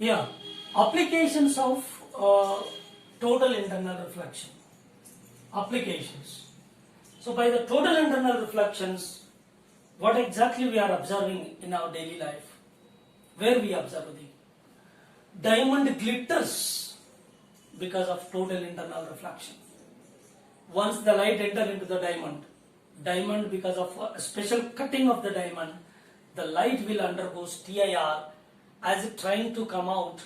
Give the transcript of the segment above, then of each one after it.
Yeah, applications of total internal reflection. Applications. So by the total internal reflections, what exactly we are observing in our daily life? Where we observe the diamond glitters because of total internal reflection. Once the light enter into the diamond because of a special cutting of the diamond, the light will undergo TIR as it trying to come out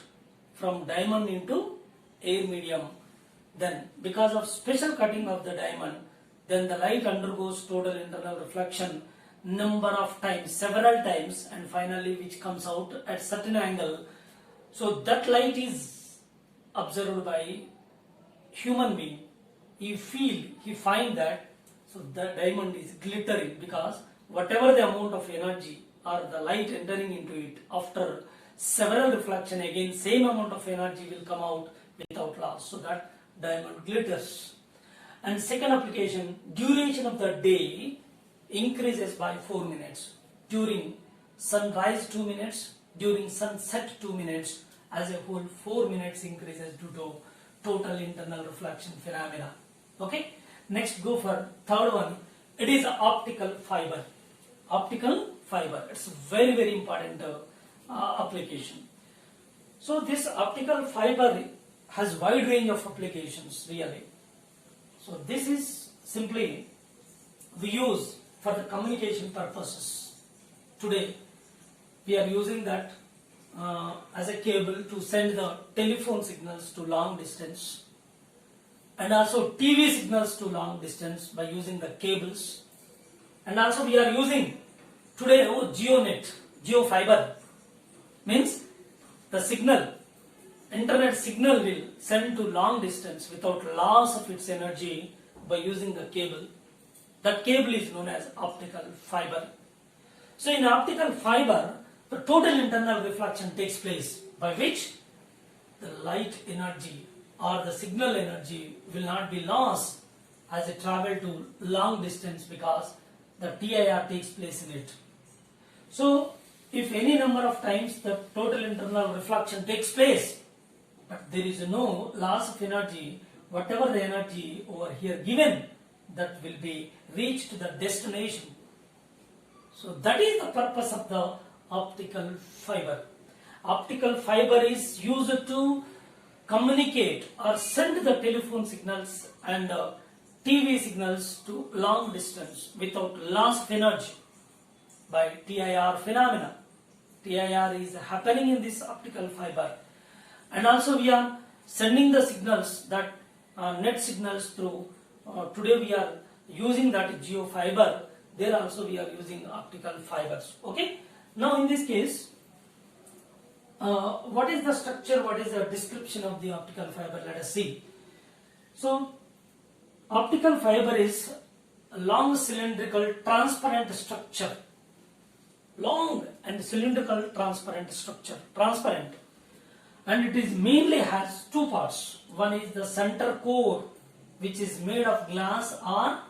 from diamond into air medium. Then because of special cutting of the diamond, then the light undergoes total internal reflection number of times, several times, and finally which comes out at certain angle. So that light is observed by human being. He find that so the diamond is glittering because whatever the amount of energy or the light entering into it, after several reflection again same amount of energy will come out without loss, so that diamond glitters. And second application, duration of the day increases by 4 minutes. During sunrise 2 minutes, during sunset 2 minutes, as a whole 4 minutes increases due to total internal reflection phenomena. Okay, next go for third one. It is optical fiber. Optical fiber, it's very important application. So this optical fiber has wide range of applications really. So this is simply we use for the communication purposes. Today we are using that as a cable to send the telephone signals to long distance, and also TV signals to long distance by using the cables. And also we are using today GeoNet, Geo fiber, means the signal, internet signal will send to long distance without loss of its energy by using the cable. That cable is known as optical fiber. So in optical fiber, the total internal reflection takes place by which the light energy or the signal energy will not be lost as it travel to long distance because the TIR takes place in it. So if any number of times the total internal reflection takes place, but there is no loss of energy, whatever the energy over here given, that will be reached to the destination. So that is the purpose of the optical fiber. Optical fiber is used to communicate or send the telephone signals and TV signals to long distance without loss of energy by TIR phenomena. TIR is happening in this optical fiber. And also we are sending the signals, that net signals through, today we are using that geo fiber, there also we are using optical fibers. Okay. Now in this case, what is the structure, what is the description of the optical fiber, let us see. So optical fiber is a long cylindrical transparent structure. Long and cylindrical transparent structure, transparent. And it is mainly has two parts. One is the center core, which is made of glass or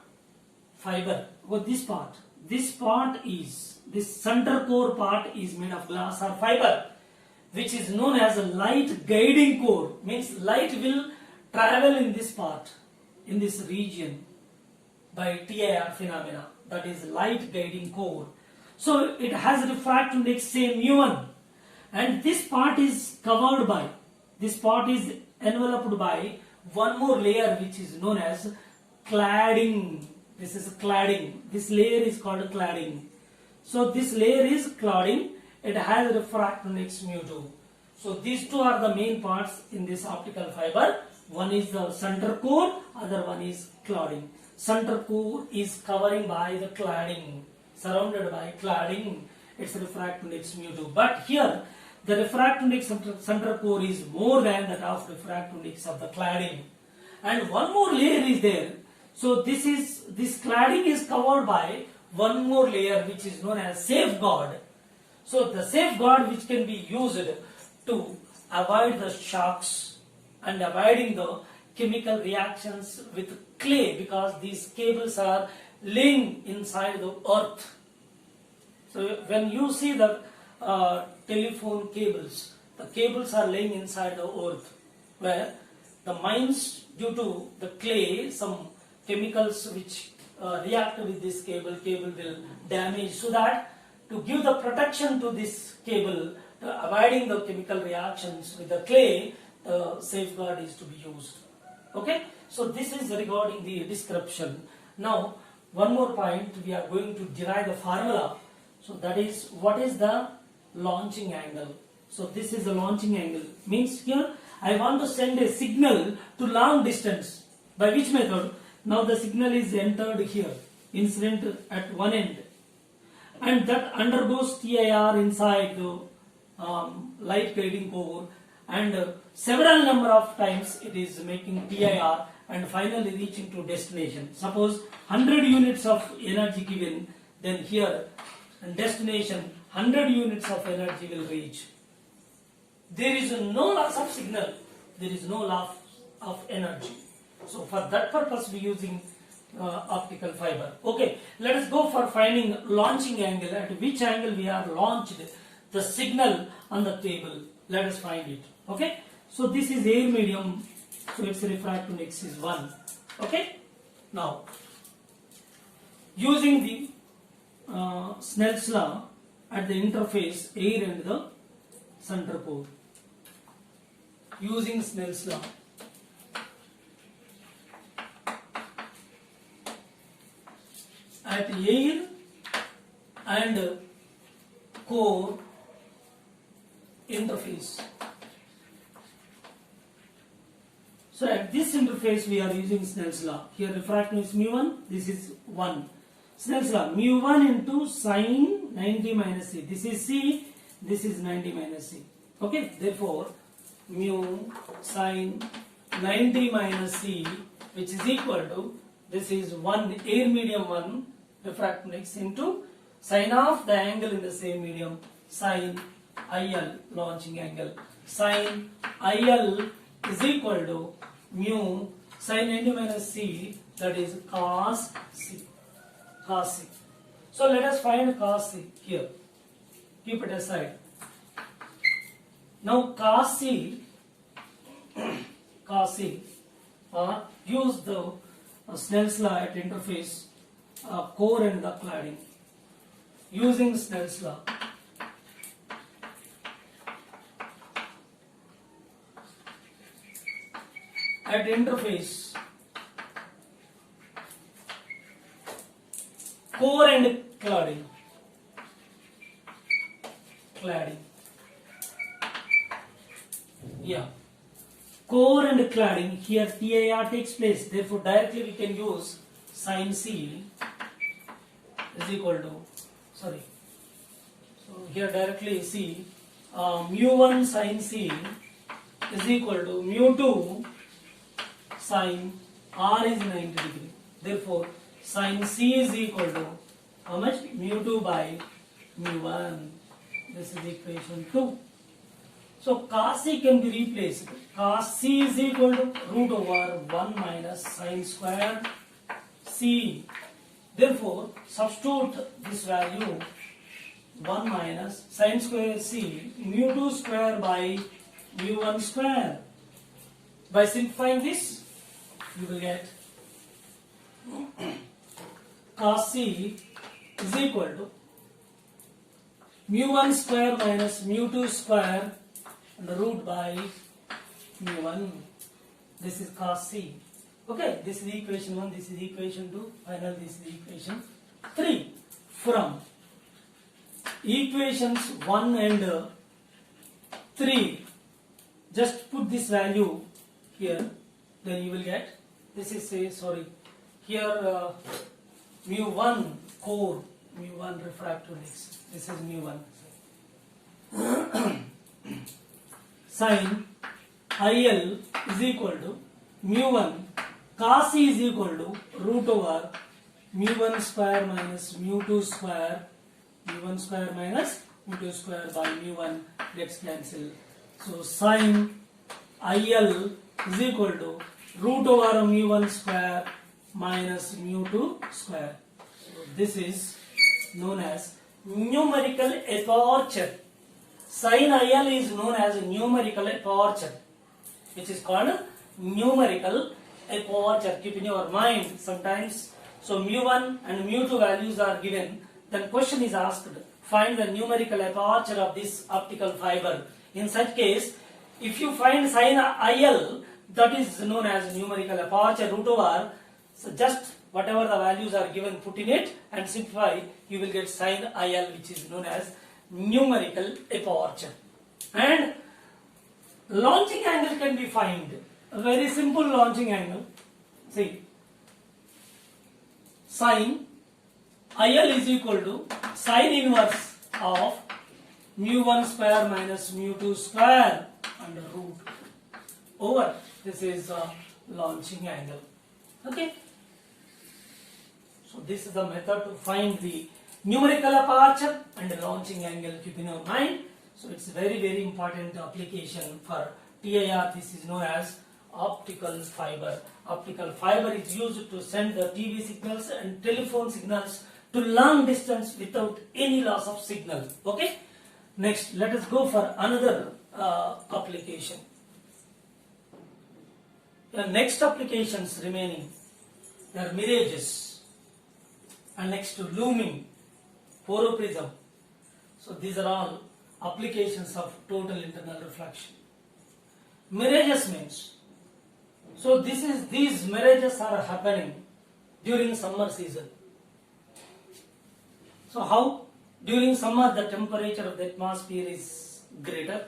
fiber. This center core part is made of glass or fiber, which is known as a light guiding core. Means light will travel in this part, in this region by TIR phenomena. That is light guiding core. So it has refractive index say mu1. And this part is covered by, this part is enveloped by one more layer which is known as cladding. This is cladding. This layer is called cladding. So this layer is cladding. It has refractive index mu2. So these two are the main parts in this optical fiber. One is the center core, other one is cladding. Center core is covering by the cladding, surrounded by cladding. It's refractive index mu2. But here the refractive index of center core is more than that of refractive index of the cladding. And one more layer is there. So this cladding is covered by one more layer which is known as safeguard. So the safeguard which can be used to avoid the shocks and avoiding the chemical reactions with clay, because these cables are laying inside the earth. So when you see the telephone cables, the cables are laying inside the earth, where the mines, due to the clay, some chemicals which react with this cable will damage, so that to give the protection to this cable, avoiding the chemical reactions with the clay, the safeguard is to be used. Okay, so this is regarding the description. Now one more point, we are going to derive the formula. So that is, what is the launching angle? So this is the launching angle, means here I want to send a signal to long distance. By which method? Now the signal is entered here, incident at one end, and that undergoes TIR inside the light guiding core, and several number of times it is making TIR and finally reaching to destination. Suppose 100 units of energy given, then here and destination 100 units of energy will reach. There is no loss of signal, there is no loss of energy. So for that purpose we using optical fiber. Okay, let us go for finding launching angle, at which angle we have launched the signal on the cable. Let us find it. Okay, so this is air medium, so its refractive index is 1. Okay, now using the Snell's law at the interface air and the center core, using Snell's law, at air and core interface. So at this interface we are using Snell's law. Here refraction is mu1, this is 1. Snell's law, mu1 into sine 90 minus c. This is c, this is 90 minus c. Okay, therefore mu sine 90 minus c, which is equal to, this is 1 air medium 1 refractive index into sine of the angle in the same medium, sine IL launching angle. Sine IL is equal to mu sine 90 minus c, that is cos c. Cos c. So let us find cos c here. Keep it aside. Now cos c, use the Snell's law at interface core and the cladding. Using Snell's law, at interface core and cladding. Yeah, core and cladding, here TIR takes place, therefore directly we can use sin C is equal to, so here directly see mu1 sin C is equal to mu2 sin R is 90 degree. Therefore sin C is equal to how much? Mu2 by mu1. This is equation 2. So cos C can be replaced. Cos C is equal to root over 1 minus sin square C. Therefore substitute this value 1 minus sin square C mu2 square by mu1 square. By simplifying this, you will get cos C is equal to mu1 square minus mu2 square and the root by mu1. This is cos C. Okay, this is equation 1, this is equation 2, final this is equation 3. From equations 1 and 3, just put this value here, then you will get, this is here mu1 core, mu1 refractive index, this is mu1. Sin IL is equal to mu1 cos C is equal to root over mu1 square minus mu2 square, mu1 square minus mu2 square by mu1 gets cancelled. So sin IL is equal to root over mu1 square minus mu2 square. So this is known as numerical aperture. Sin IL is known as numerical aperture, which is called numerical aperture. Keep in your mind sometimes. So mu1 and mu2 values are given. Then question is asked, find the numerical aperture of this optical fiber. In such case, if you find sin IL, that is known as numerical aperture root over, so just whatever the values are given, put in it and simplify, you will get sin IL, which is known as numerical aperture. And launching angle can be found. A very simple launching angle. See, sin IL is equal to sin inverse of mu1 square minus mu2 square under root over. This is a launching angle. Okay. So this is the method to find the numerical aperture and the launching angle. Keep in your mind. So it's very important application for TIR. This is known as optical fiber. Optical fiber is used to send the TV signals and telephone signals to long distance without any loss of signal. Okay. Next, let us go for another application. The next applications remaining, they are mirages, and next to looming, phoroprism. So these are all applications of total internal reflection. Mirages means, so these mirages are happening during summer season. So how? During summer the temperature of the atmosphere is greater.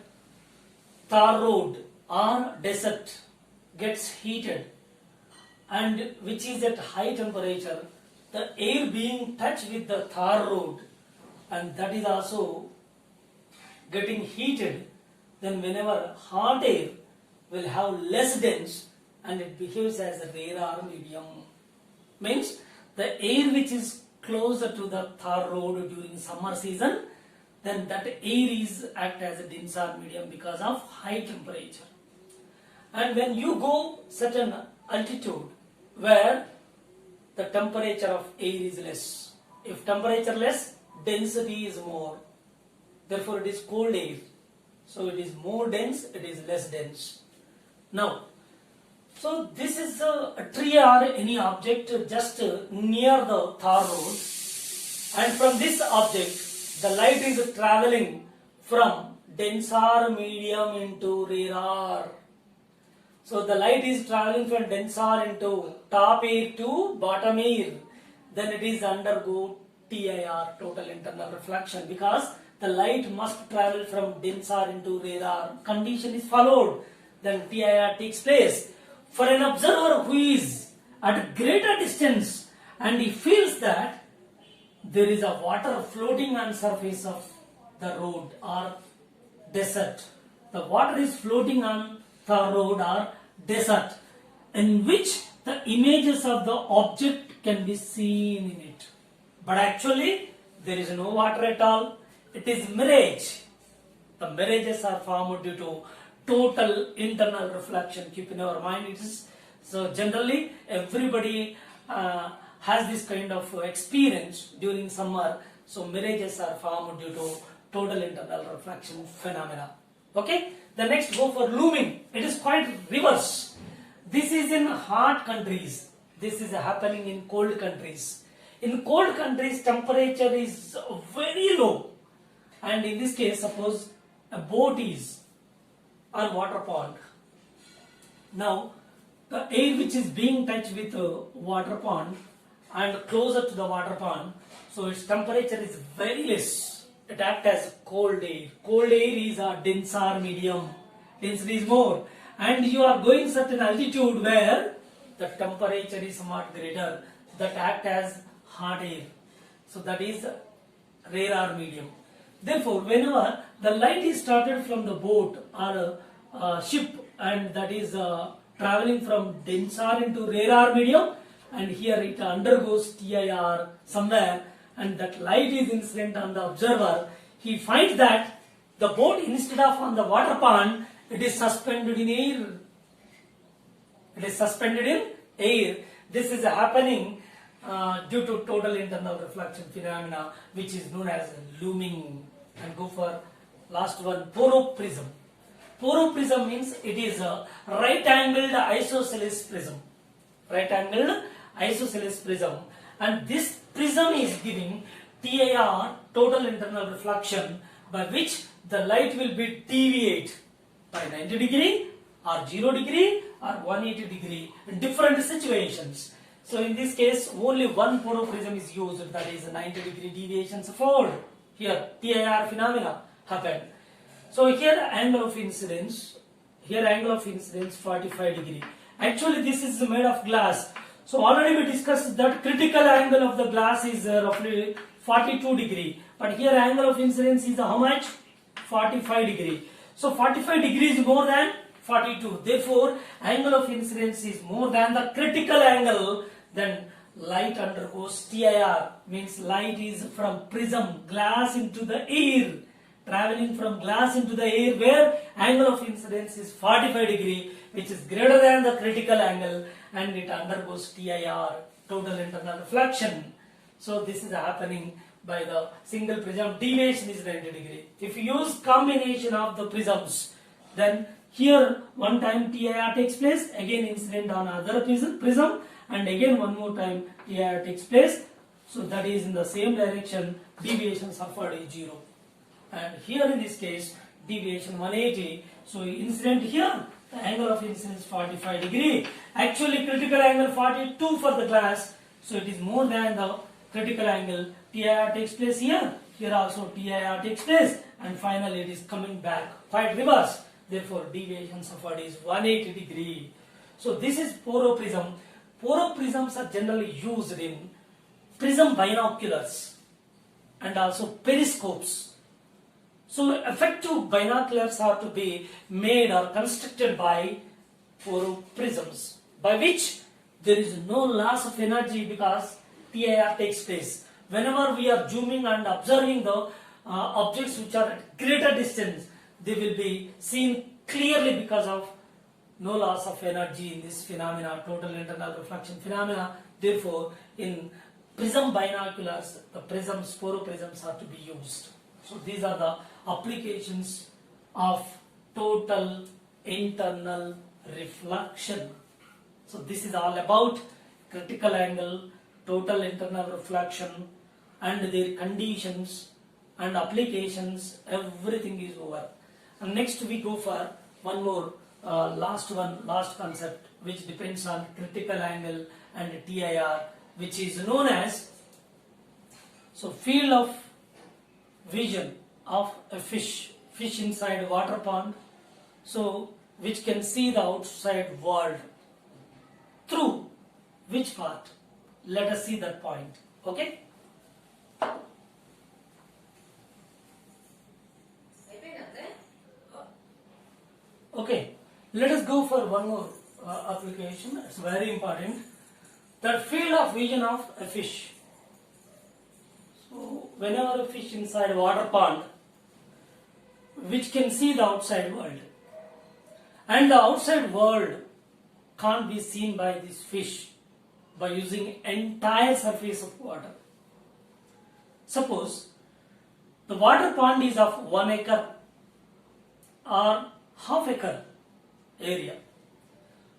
Tar road or desert gets heated, and which is at high temperature, the air being touched with the tar road, and that is also getting heated. Then whenever hot air will have less dense and it behaves as a rarer medium, means the air which is closer to the tar road during summer season, then that air is act as a denser medium because of high temperature. And when you go certain altitude where the temperature of air is less, if temperature less, density is more, therefore it is cold air. So it is more dense, it is less dense. Now, so this is a tree or any object just near the tar road, and from this object the light is traveling from denser medium into rarer. So the light is traveling from denser into top air to bottom air, then it is undergo TIR, total internal reflection, because the light must travel from denser into rarer. Condition is followed, then TIR takes place. For an observer who is at greater distance and he feels that there is a water floating on surface of the road or desert, the water is floating on the road or desert, in which the images of the object can be seen in it. But actually there is no water at all. It is mirage. The mirages are formed due to total internal reflection. Keep in our mind it is. So generally everybody has this kind of experience during summer. So mirages are formed due to total internal reflection phenomena. Okay. The next go for looming. It is quite reverse. This is in hot countries. This is happening in cold countries. In cold countries temperature is very low. And in this case, suppose a boat is on water pond. Now, the air which is being touched with water pond and closer to the water pond, so its temperature is very less. It acts as cold air. Cold air is a denser medium. Density is more. And you are going certain altitude where the temperature is somewhat greater. That act as hot air. So that is rarer medium. Therefore, whenever the light is started from the boat or a ship, and that is traveling from denser into rarer medium, and here it undergoes TIR somewhere, and that light is incident on the observer, he finds that the boat, instead of on the water pond, it is suspended in air. It is suspended in air. This is happening due to total internal reflection phenomena, which is known as looming. And go for Last one, poroprism. Poroprism means it is a right-angled isosceles prism. Right-angled isosceles prism, and this prism is giving TIR, total internal reflection, by which the light will be deviate by 90 degree or 0 degree or 180 degree in different situations. So in this case, only one poroprism is used, that is 90 degree deviations fold. Here TIR phenomena happen. So here angle of incidence, 45 degree. Actually this is made of glass. So already we discussed that critical angle of the glass is roughly 42 degree. But here angle of incidence is how much? 45 degree. So 45 degree is more than 42. Therefore, angle of incidence is more than the critical angle. Then light undergoes TIR. Means light is from prism, glass into the air. Traveling from glass into the air where angle of incidence is 45 degree, which is greater than the critical angle, and it undergoes TIR, total internal reflection. So this is happening by the single prism. Deviation is 90 degree. If you use combination of the prisms, then here one time TIR takes place, again incident on other prism, and again one more time TIR takes place. So that is in the same direction, deviation suffered is 0. And here in this case, deviation 180. So incident here, the angle of incidence 45 degree. Actually critical angle 42 for the glass. So it is more than the critical angle. TIR takes place here. Here also TIR takes place. And finally it is coming back quite reverse. Therefore deviation suffered is 180 degree. So this is poroprism. Poroprisms are generally used in prism binoculars and also periscopes. So effective binoculars are to be made or constructed by poroprisms, by which there is no loss of energy because TIR takes place. Whenever we are zooming and observing the objects which are at greater distance, they will be seen clearly because of no loss of energy in this phenomena, total internal reflection phenomena. Therefore, in prism binoculars, the poroprisms are to be used. So these are the applications of total internal reflection. So this is all about critical angle, total internal reflection, and their conditions and applications. Everything is over. And next we go for one more last concept, which depends on critical angle and TIR, which is known as field of vision of a fish inside a water pond, which can see the outside world. Through which part? Let us see that point. Okay? Okay, let us go for one more application. It's very important. That field of vision of a fish. So whenever a fish inside a water pond, which can see the outside world, and the outside world can't be seen by this fish by using entire surface of water. Suppose the water pond is of 1 acre or half acre area.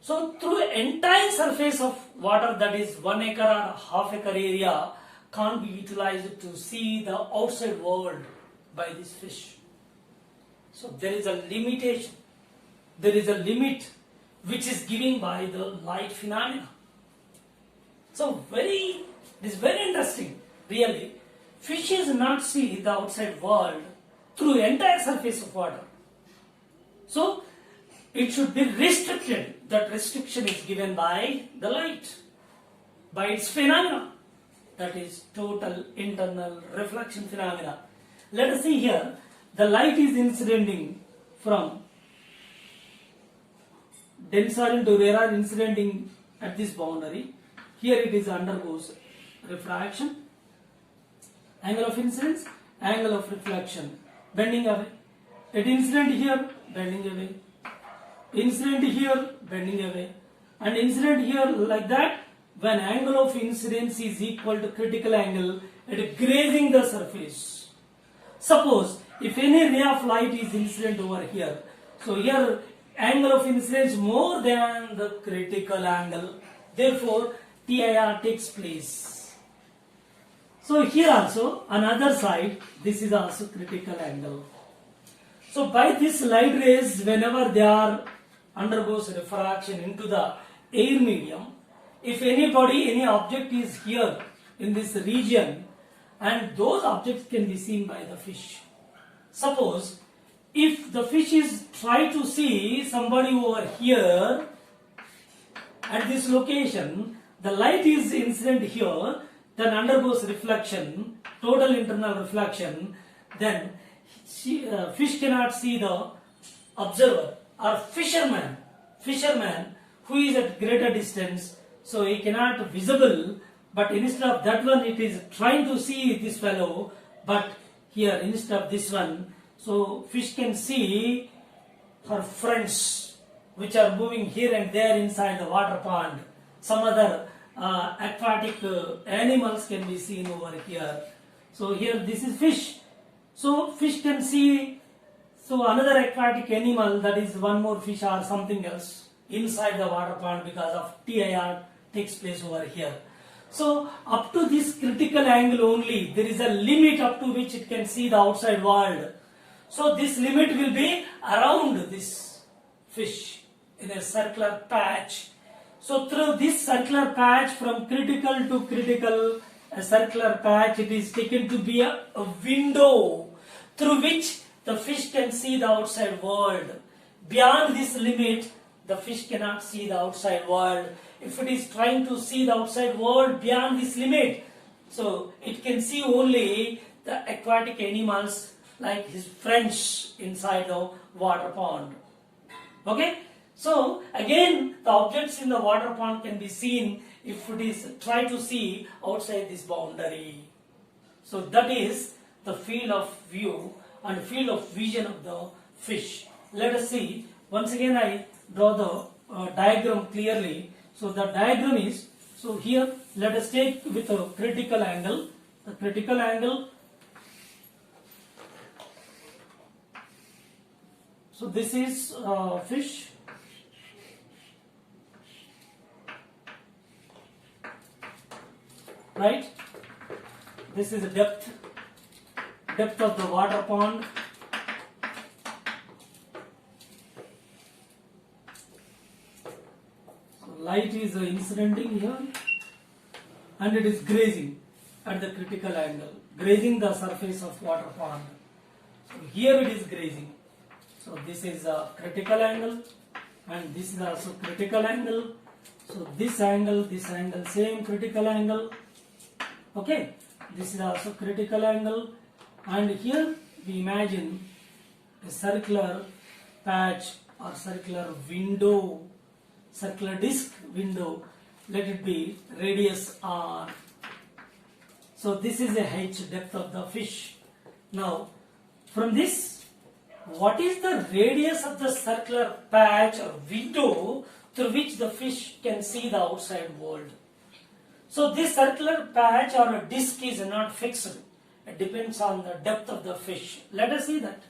So through entire surface of water, that is 1 acre or half acre area, can't be utilized to see the outside world by this fish. So there is a limitation. There is a limit which is given by the light phenomena. So it is very interesting. Really, fishes not see the outside world through entire surface of water. So it should be restricted. That restriction is given by the light, by its phenomena. That is total internal reflection phenomena. Let us see here. The light is incidenting from denser into rarer, incidenting at this boundary. Here it is undergoes refraction, angle of incidence, angle of reflection, bending away. It incident here, bending away. Incident here, bending away. And incident here like that. When angle of incidence is equal to critical angle, it is grazing the surface. Suppose if any ray of light is incident over here, so here angle of incidence more than the critical angle, therefore TIR takes place. So here also on other side, this is also critical angle. So by this light rays, whenever they are undergoes refraction into the air medium, if any object is here in this region, and those objects can be seen by the fish. Suppose if the fish is try to see somebody over here at this location, the light is incident here, then undergoes reflection, total internal reflection, then fish cannot see the observer or fisherman who is at greater distance, so he cannot visible, but instead of that one it is trying to see this fellow, but here instead of this one, so fish can see her friends which are moving here and there inside the water pond. Some other aquatic animals can be seen over here. So here this is fish. So fish can see, so another aquatic animal, that is one more fish or something else inside the water pond because of TIR takes place over here. So up to this critical angle only, there is a limit up to which it can see the outside world. So this limit will be around this fish in a circular patch. So through this circular patch, from critical to critical, a circular patch, it is taken to be a window through which the fish can see the outside world. Beyond this limit, the fish cannot see the outside world. If it is trying to see the outside world beyond this limit, so it can see only the aquatic animals like his friends inside the water pond. Okay? So again, the objects in the water pond can be seen if it is try to see outside this boundary. So that is the field of view and field of vision of the fish. Let us see. Once again, I draw the diagram clearly. So the diagram is, so here let us take with a critical angle. The critical angle. So this is fish. Right? This is the depth of the water pond. So light is incidenting here and it is grazing at the critical angle, grazing the surface of water pond. So here it is grazing. So this is a critical angle and this is also critical angle. So this angle, same critical angle. Okay, this is also critical angle, and here we imagine a circular patch or circular window, circular disc window, let it be radius r. So this is a h depth of the fish. Now from this, what is the radius of the circular patch or window through which the fish can see the outside world? So this circular patch or a disc is not fixed. It depends on the depth of the fish. Let us see that.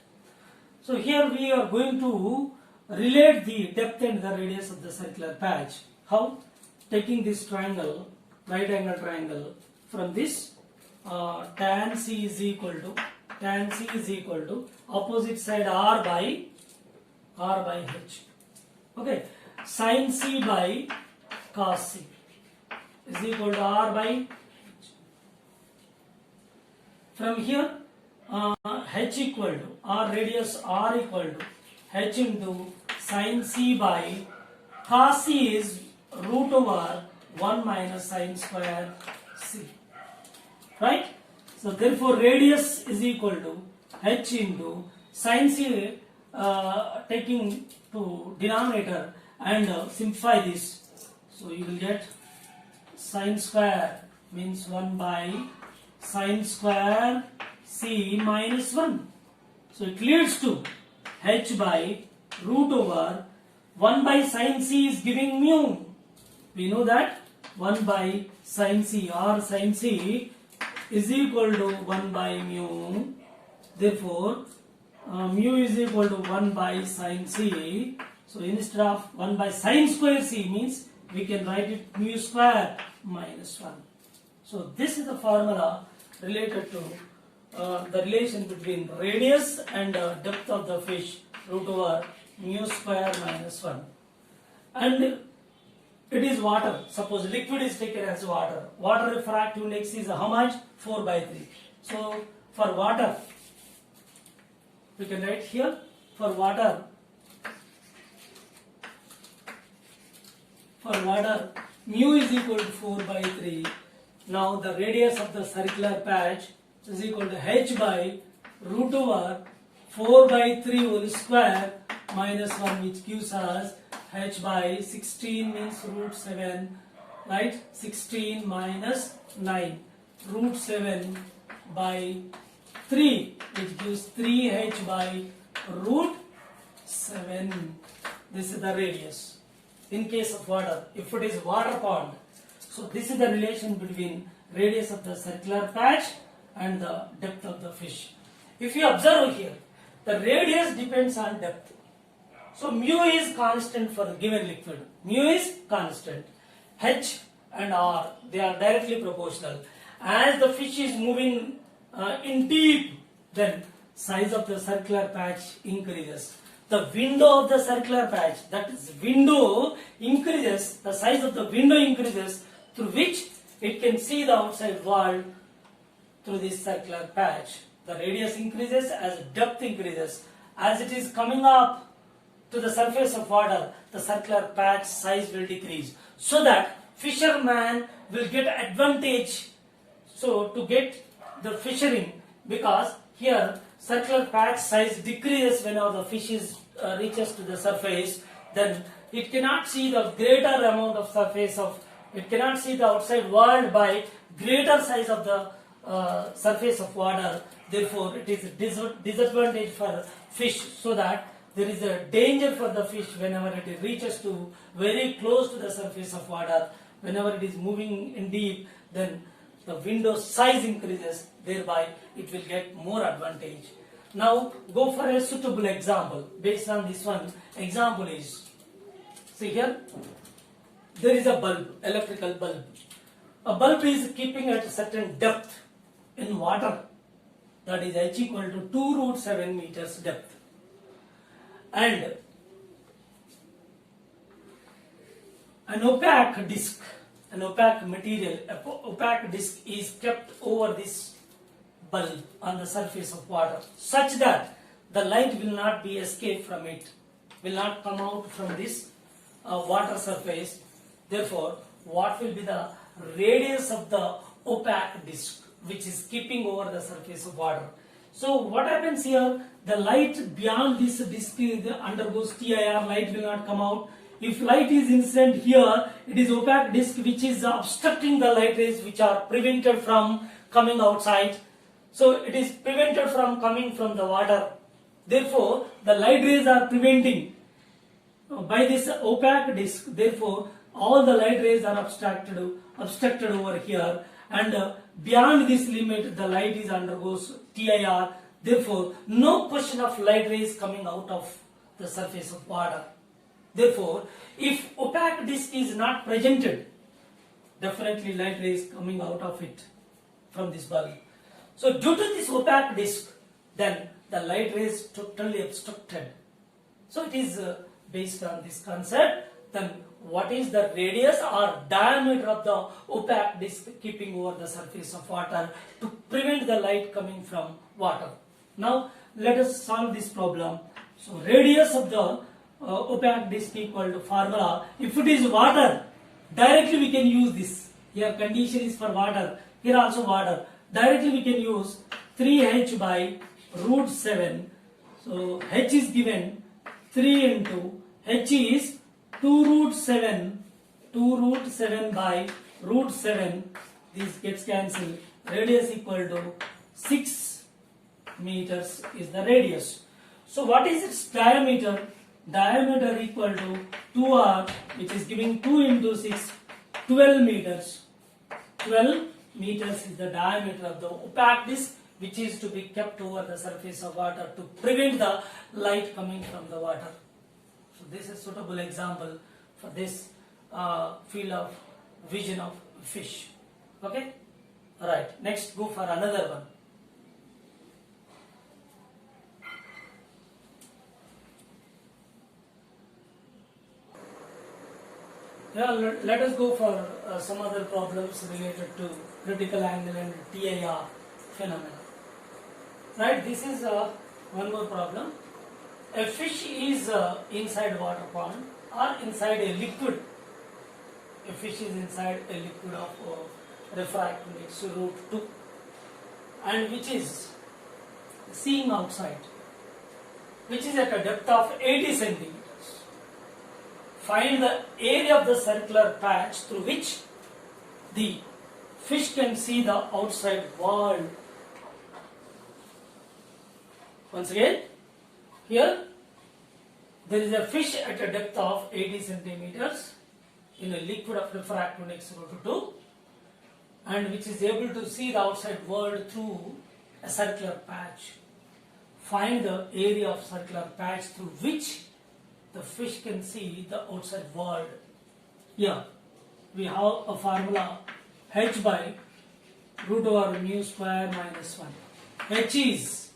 So here we are going to relate the depth and the radius of the circular patch. How? Taking this triangle, right angle triangle, from this tan C is equal to opposite side r by h. Okay, sin C by cos C is equal to r by h. From here, h equal to r, radius r equal to h into sin C by cos C is root over 1 minus sin square C. Right? So therefore radius is equal to h into sin C, taking to denominator and simplify this. So you will get sin square means 1 by sin square C minus 1. So it leads to h by root over 1 by sin C is giving mu. We know that 1 by sin C or sin C is equal to 1 by mu. Therefore mu is equal to 1 by sine c. So instead of 1 by sine square c means we can write it mu square minus 1. So this is the formula related to the relation between radius and depth of the fish root over mu square minus 1. And it is water. Suppose liquid is taken as water. Water refractive index is how much? 4 by 3. So for water, we can write here for water mu is equal to 4 by 3. Now the radius of the circular patch is equal to h by root over 4 by 3 whole square minus 1, which gives us h by 16 means root 7, right? 16 minus 9 root 7 by 3, which gives 3h by root 7. This is the radius in case of water. If it is water pond, so this is the relation between radius of the circular patch and the depth of the fish. If you observe here, the radius depends on depth. So mu is constant for the given liquid. Mu is constant. H and R, they are directly proportional. As the fish is moving in deep, then size of the circular patch increases. The window of the circular patch, that is window increases, the size of the window increases through which it can see the outside world through this circular patch. The radius increases as depth increases. As it is coming up to the surface of water, the circular patch size will decrease, so that fisherman will get advantage. So to get the fishing, because here circular patch size decreases whenever the fish is reaches to the surface, then it cannot see the greater amount of surface of, it cannot see the outside world by greater size of the surface of water. Therefore it is a disadvantage for fish, so that there is a danger for the fish whenever it reaches to very close to the surface of water. Whenever it is moving in deep, then the window size increases, thereby it will get more advantage. Now go for a suitable example. Based on this one, example is, see here, there is a bulb, electrical bulb. A bulb is keeping at a certain depth in water, that is h equal to 2 root 7 meters depth. And an opaque disc, an opaque material, opaque disc is kept over this bulb on the surface of water, such that the light will not be escaped from it, will not come out from this water surface. Therefore, what will be the radius of the opaque disc which is keeping over the surface of water? So what happens here? The light beyond this disc undergoes TIR, light will not come out. If light is incident here, it is opaque disc which is obstructing the light rays, which are prevented from coming outside. So it is prevented from coming from the water. Therefore, the light rays are preventing by this opaque disc. Therefore, all the light rays are obstructed over here, and beyond this limit, the light is undergoes TIR. Therefore, no question of light rays coming out of the surface of water. Therefore, if opaque disc is not presented, definitely light rays coming out of it from this bulb. So due to this opaque disc, then the light rays totally obstructed. So it is based on this concept. Then what is the radius or diameter of the opaque disc keeping over the surface of water to prevent the light coming from water? Now let us solve this problem. So radius of the opaque disc equal to formula. If it is water, directly we can use this. Here condition is for water, here also water. Directly we can use 3h by root 7. So h is given 3 into h is 2 root 7 by root 7. This gets cancelled. Radius equal to 6 meters is the radius. So what is its diameter? Diameter equal to 2r, which is giving 2 into 6, 12 meters. 12 meters is the diameter of the opaque disc which is to be kept over the surface of water to prevent the light coming from the water. So this is a suitable example for this field of vision of fish. Okay, right. Next, go for another one. Yeah, let us go for some other problems related to critical angle and TIR phenomena. Right, this is one more problem. A fish is inside water pond or inside a liquid. A fish is inside a liquid of refractive index root 2 and which is seeing outside, which is at a depth of 80 centimeters. Find the area of the circular patch through which the fish can see the outside world. Once again, here there is a fish at a depth of 80 centimeters in a liquid of refractive index root 2 and which is able to see the outside world through a circular patch. Find the area of circular patch through which the fish can see the outside world. Here we have a formula h by root over mu square minus 1. H is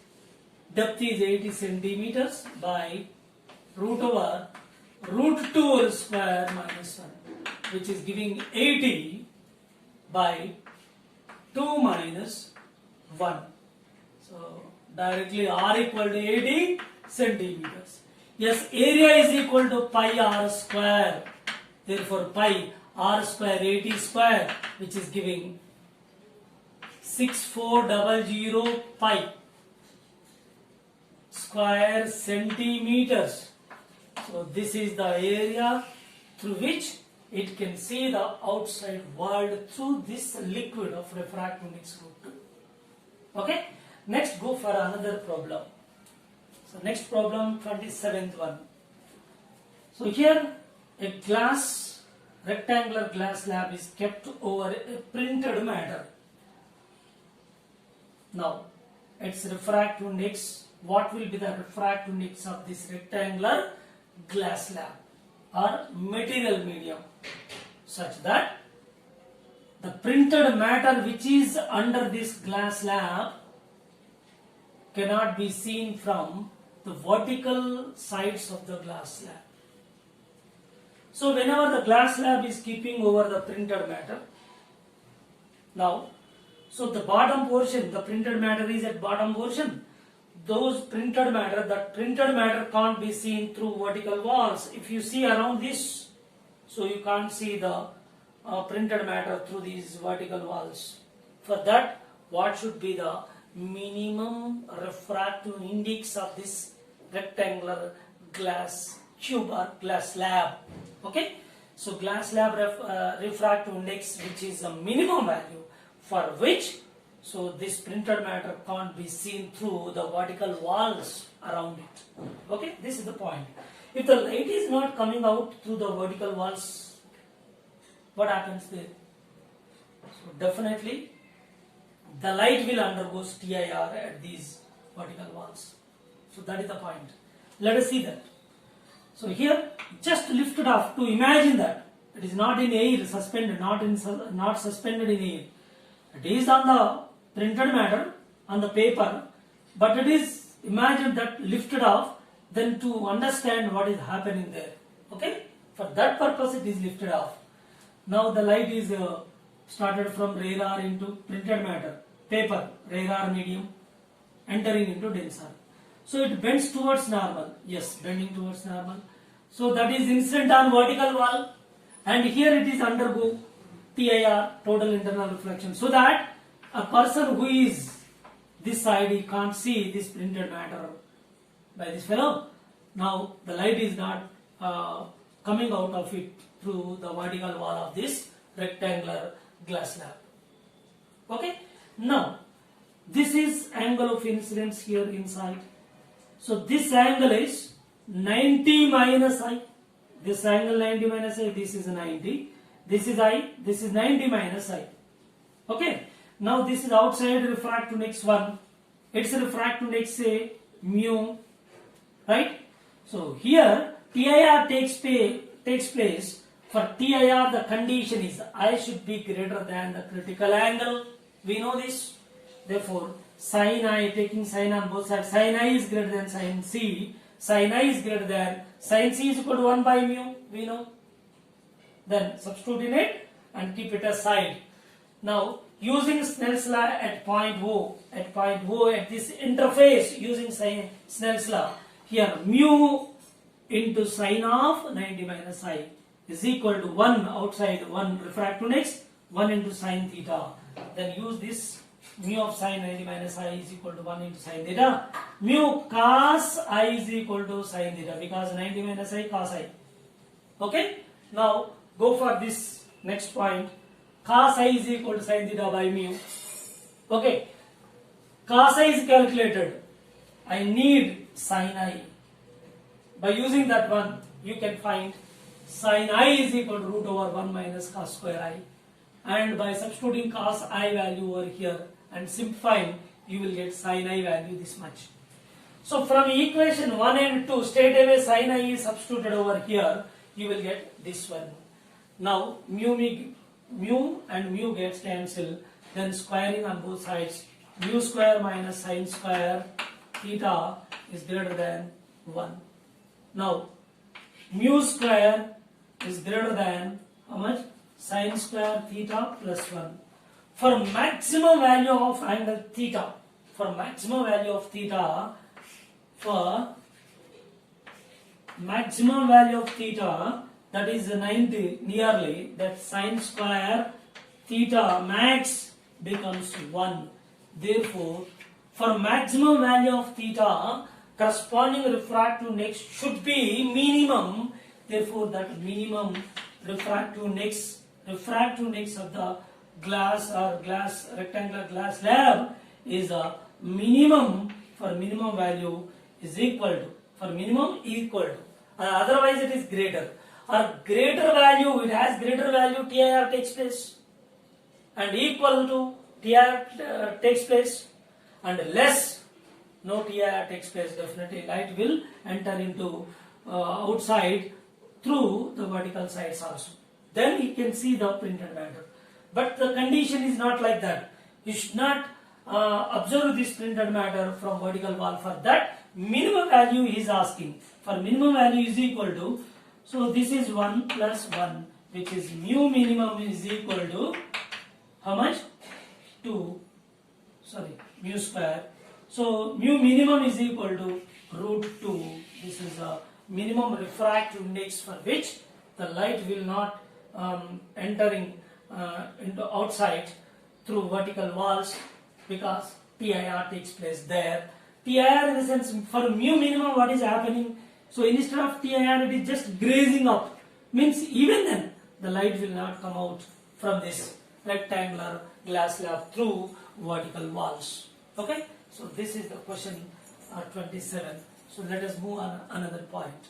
depth is 80 centimeters by root over root 2 whole square minus 1, which is giving 80 by 2 minus 1. So directly r equal to 80 centimeters. Yes, area is equal to pi r square. Therefore, pi r square 80 square, which is giving 6400 pi square centimeters. So this is the area through which it can see the outside world through this liquid of refractive index root 2. Okay. Next, go for another problem. So next problem, 27th one. So here a glass, rectangular glass slab is kept over a printed matter. Now its refractive index, what will be the refractive index of this rectangular glass slab or material medium such that the printed matter which is under this glass slab cannot be seen from the vertical sides of the glass slab. So whenever the glass slab is keeping over the printed matter, now, so the bottom portion, the printed matter is at bottom portion. Those printed matter, that printed matter can't be seen through vertical walls. If you see around this, so you can't see the printed matter through these vertical walls. For that, what should be the minimum refractive index of this rectangular glass cube or glass slab? Okay, so glass slab refractive index, which is a minimum value for which so this printed matter can't be seen through the vertical walls around it. Okay, this is the point. If the light is not coming out through the vertical walls, what happens there? So definitely the light will undergo TIR at these vertical walls. So that is the point. Let us see that. So here, just lift it off to imagine that it is not in air, suspended, not suspended in air. It is on the printed matter, on the paper, but it is imagined that lifted off, then to understand what is happening there. Okay, for that purpose it is lifted off. Now the light is started from radar into printed matter, paper, radar medium, entering into denser. So it bends towards normal. Yes, bending towards normal. So that is incident on vertical wall, and here it is undergo TIR, total internal reflection, so that a person who is this side, he can't see this printed matter by this fellow. Now the light is not coming out of it through the vertical wall of this rectangular glass slab. Okay, now this is angle of incidence here inside. So this angle is 90 minus I. This angle 90 minus I, this is 90. This is I, this is 90 minus I. Okay. Now this is outside refractive index 1. its refractive index say mu, right? So here TIR takes place. For TIR the condition is I should be greater than the critical angle. We know this. Therefore sin I, taking sin on both sides, sin I is greater than sin C, sin I is greater than sin C is equal to 1 by mu, we know. Then substitute in it and keep it aside. Now using Snell's law at point O, at this interface, using Snell's law, here mu into sine of 90 minus I is equal to 1 outside, 1 refractive index, 1 into sine theta. Then use this mu of sine 90 minus I is equal to 1 into sine theta. Mu cos I is equal to sine theta, because 90 minus I cos I. Okay? Now go for this next point. Cos I is equal to sine theta by mu. Okay. Cos I is calculated. I need sine I. By using that one, you can find sine I is equal to root over 1 minus cos square I. And by substituting cos I value over here and simplifying, you will get sine I value this much. So from equation 1 and 2, straight away sine I is substituted over here, you will get this one. Now mu and mu gets cancelled, then squaring on both sides, mu square minus sine square theta is greater than 1. Now mu square is greater than how much? Sine square theta plus 1. For maximum value of angle theta, that is 90 nearly, that sine square theta max becomes 1. Therefore, for maximum value of theta, corresponding refractive index should be minimum. Therefore, that minimum refractive index of the glass or rectangular glass slab is a minimum. For minimum value is equal to, otherwise it is greater. Or greater value, it has greater value, TIR takes place, and equal to TIR takes place, and less, no TIR takes place. Definitely light will enter into outside through the vertical sides also. Then you can see the printed matter. But the condition is not like that. You should not observe this printed matter from vertical wall. For that, minimum value he is asking. For minimum value is equal to, so this is 1 plus 1, which is mu minimum is equal to how much? Mu square. So mu minimum is equal to root 2. This is a minimum refractive index for which the light will not entering into outside through vertical walls, because TIR takes place there. TIR in the sense, for mu minimum what is happening? So instead of TIR, it is just grazing up. Means even then the light will not come out from this rectangular glass slab through vertical walls. Okay. So this is the question 27. So let us move on another point.